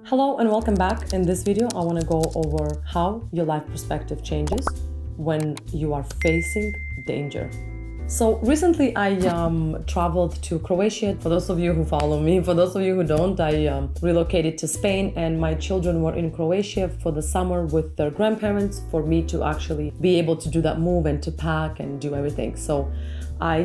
Hello and welcome back. In this video, I want to go over how your life perspective changes when you are facing danger. So recently I traveled to Croatia. For those of you who follow me, for those of you who don't, I relocated to Spain, and my children were in Croatia for the summer with their grandparents for me to actually be able to do that move and to pack and do everything. So I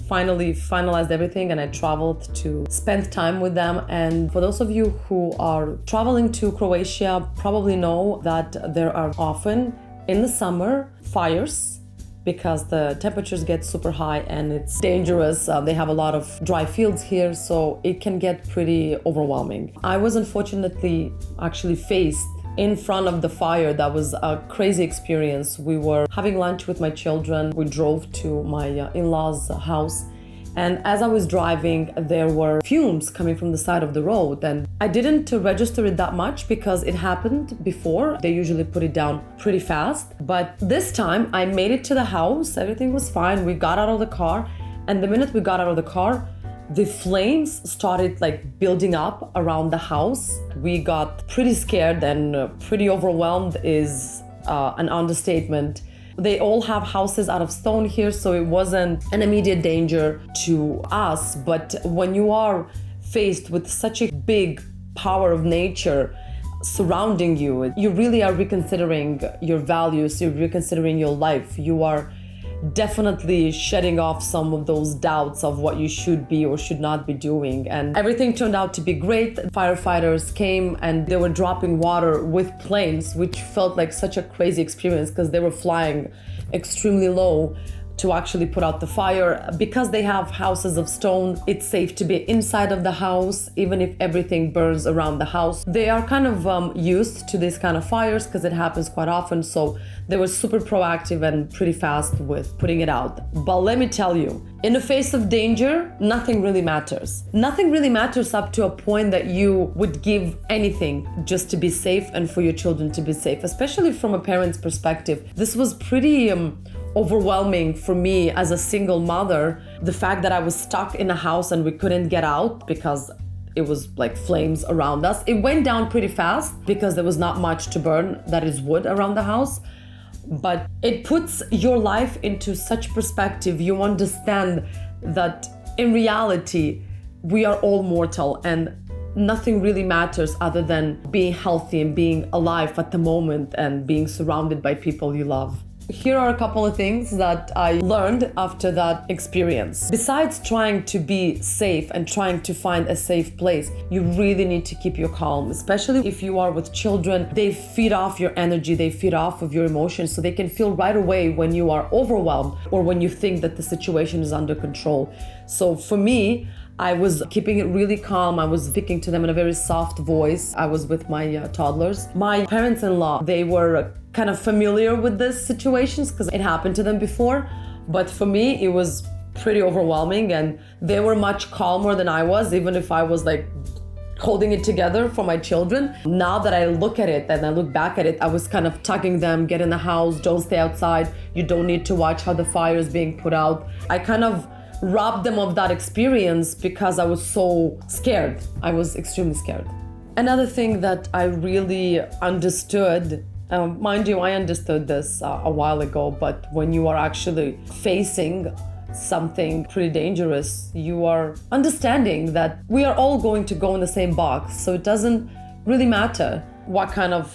finally finalized everything and I traveled to spend time with them. And for those of you who are traveling to Croatia, probably know that there are often in the summer fires because the temperatures get super high and it's dangerous. They have a lot of dry fields here, so it can get pretty overwhelming. I was unfortunately actually faced in front of the fire. That was a crazy experience. We were having lunch with my children. We drove to my in-laws' house. And as I was driving, there were fumes coming from the side of the road. And I didn't register it that much because it happened before. They usually put it down pretty fast. But this time I made it to the house. Everything was fine. We got out of the car. And the minute we got out of the car, the flames started building up around the house. We got pretty scared and pretty overwhelmed is an understatement. They all have houses out of stone here, so it wasn't an immediate danger to us. But when you are faced with such a big power of nature surrounding you, you really are reconsidering your values, you're reconsidering your life. You are definitely shedding off some of those doubts of what you should be or should not be doing. And everything turned out to be great. Firefighters came and they were dropping water with planes, which felt like such a crazy experience because they were flying extremely low to actually put out the fire. Because they have houses of stone, it's safe to be inside of the house, even if everything burns around the house. They are kind of used to these kind of fires because it happens quite often. So they were super proactive and pretty fast with putting it out. But let me tell you, in the face of danger, nothing really matters. Nothing really matters up to a point that you would give anything just to be safe and for your children to be safe, especially from a parent's perspective. This was pretty overwhelming for me as a single mother. The fact that I was stuck in a house and we couldn't get out because it was like flames around us. It went down pretty fast because there was not much to burn, that is wood around the house. But it puts your life into such perspective. You understand that in reality, we are all mortal and nothing really matters other than being healthy and being alive at the moment and being surrounded by people you love. Here are a couple of things that I learned after that experience. Besides trying to be safe and trying to find a safe place, you really need to keep your calm, especially if you are with children. They feed off your energy, they feed off of your emotions, so they can feel right away when you are overwhelmed or when you think that the situation is under control. So for me, I was keeping it really calm. I was speaking to them in a very soft voice. I was with my toddlers. My parents-in-law, they were kind of familiar with these situations because it happened to them before. But for me, it was pretty overwhelming and they were much calmer than I was, even if I was holding it together for my children. Now that I look at it and I look back at it, I was kind of tugging them, get in the house, don't stay outside. You don't need to watch how the fire is being put out. I kind of robbed them of that experience because I was so scared. I was extremely scared. Another thing that I really understood, mind you, I understood this a while ago, but when you are actually facing something pretty dangerous, you are understanding that we are all going to go in the same box. So it doesn't really matter what kind of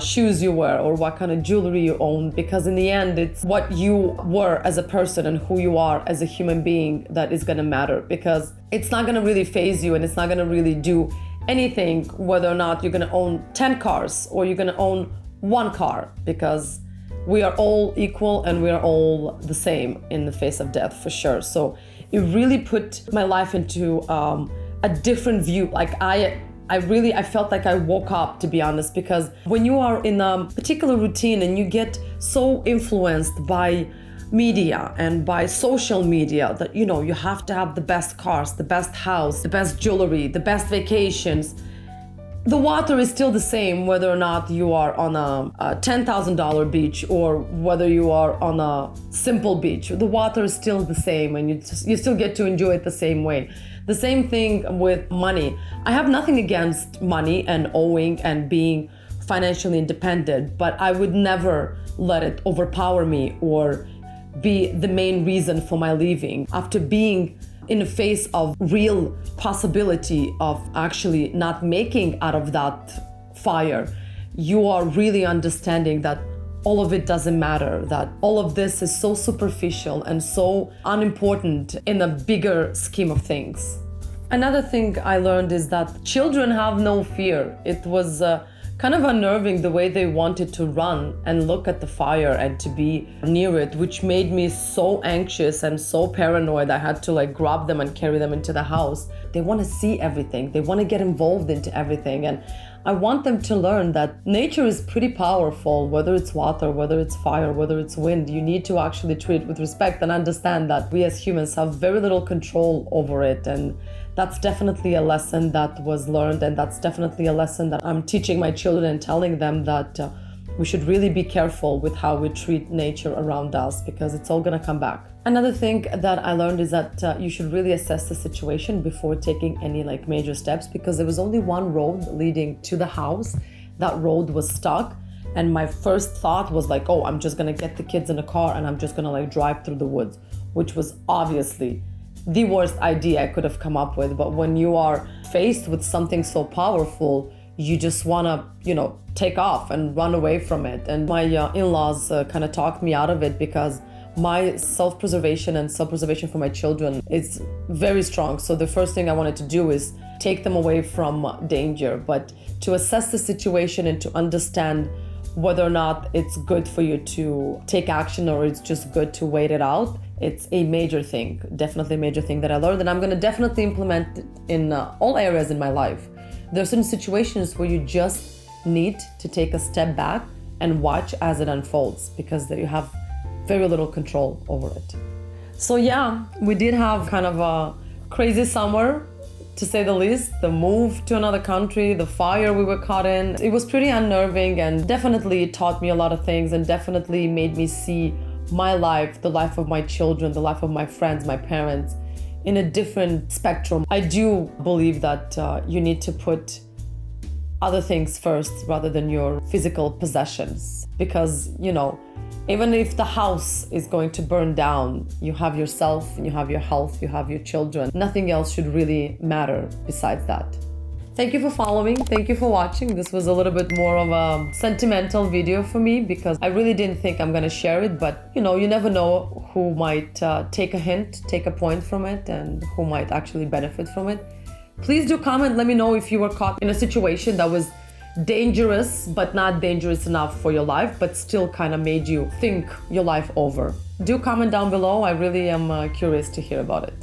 shoes you wear or what kind of jewelry you own, because in the end, it's what you were as a person and who you are as a human being that is gonna matter, because it's not gonna really faze you and it's not gonna really do anything whether or not you're gonna own 10 cars or you're gonna own one car, because we are all equal and we are all the same in the face of death, for sure. So it really put my life into a different view. I felt like I woke up, to be honest, because when you are in a particular routine and you get so influenced by media and by social media that, you have to have the best cars, the best house, the best jewelry, the best vacations. The water is still the same whether or not you are on a $10,000 beach or whether you are on a simple beach. The water is still the same and you still get to enjoy it the same way. The same thing with money. I have nothing against money and owing and being financially independent, but I would never let it overpower me or be the main reason for my leaving. After being in the face of real possibility of actually not making out of that fire, you are really understanding that all of it doesn't matter, that all of this is so superficial and so unimportant in the bigger scheme of things. Another thing I learned is that children have no fear. It was kind of unnerving the way they wanted to run and look at the fire and to be near it, which made me so anxious and so paranoid. I had to grab them and carry them into the house. They want to see everything. They want to get involved into everything. And I want them to learn that nature is pretty powerful, whether it's water, whether it's fire, whether it's wind. You need to actually treat it with respect and understand that we as humans have very little control over it. And that's definitely a lesson that was learned, and that's definitely a lesson that I'm teaching my children and telling them that we should really be careful with how we treat nature around us, because it's all gonna come back. Another thing that I learned is that you should really assess the situation before taking any major steps, because there was only one road leading to the house. That road was stuck, and my first thought was oh, I'm just gonna get the kids in a car and I'm just gonna drive through the woods, which was obviously the worst idea I could have come up with. But when you are faced with something so powerful, you just wanna, take off and run away from it. And my in-laws kind of talked me out of it, because my self-preservation and self-preservation for my children is very strong. So the first thing I wanted to do is take them away from danger, but to assess the situation and to understand whether or not it's good for you to take action or it's just good to wait it out. It's a major thing, definitely a major thing that I learned, and I'm gonna definitely implement it in all areas in my life. There are certain situations where you just need to take a step back and watch as it unfolds, because you have very little control over it. So yeah, we did have kind of a crazy summer, to say the least. The move to another country, the fire we were caught in, it was pretty unnerving, and definitely taught me a lot of things, and definitely made me see my life, the life of my children, the life of my friends, my parents, in a different spectrum. I do believe that you need to put other things first rather than your physical possessions, because even if the house is going to burn down, you have yourself and you have your health, you have your children. Nothing else should really matter besides that. Thank you for following. Thank you for watching. This was a little bit more of a sentimental video for me, because I really didn't think I'm gonna share it, but you never know who might take a hint, take a point from it, and who might actually benefit from it. Please do comment, let me know if you were caught in a situation that was dangerous, but not dangerous enough for your life, but still kind of made you think your life over. Do comment down below. I really am curious to hear about it.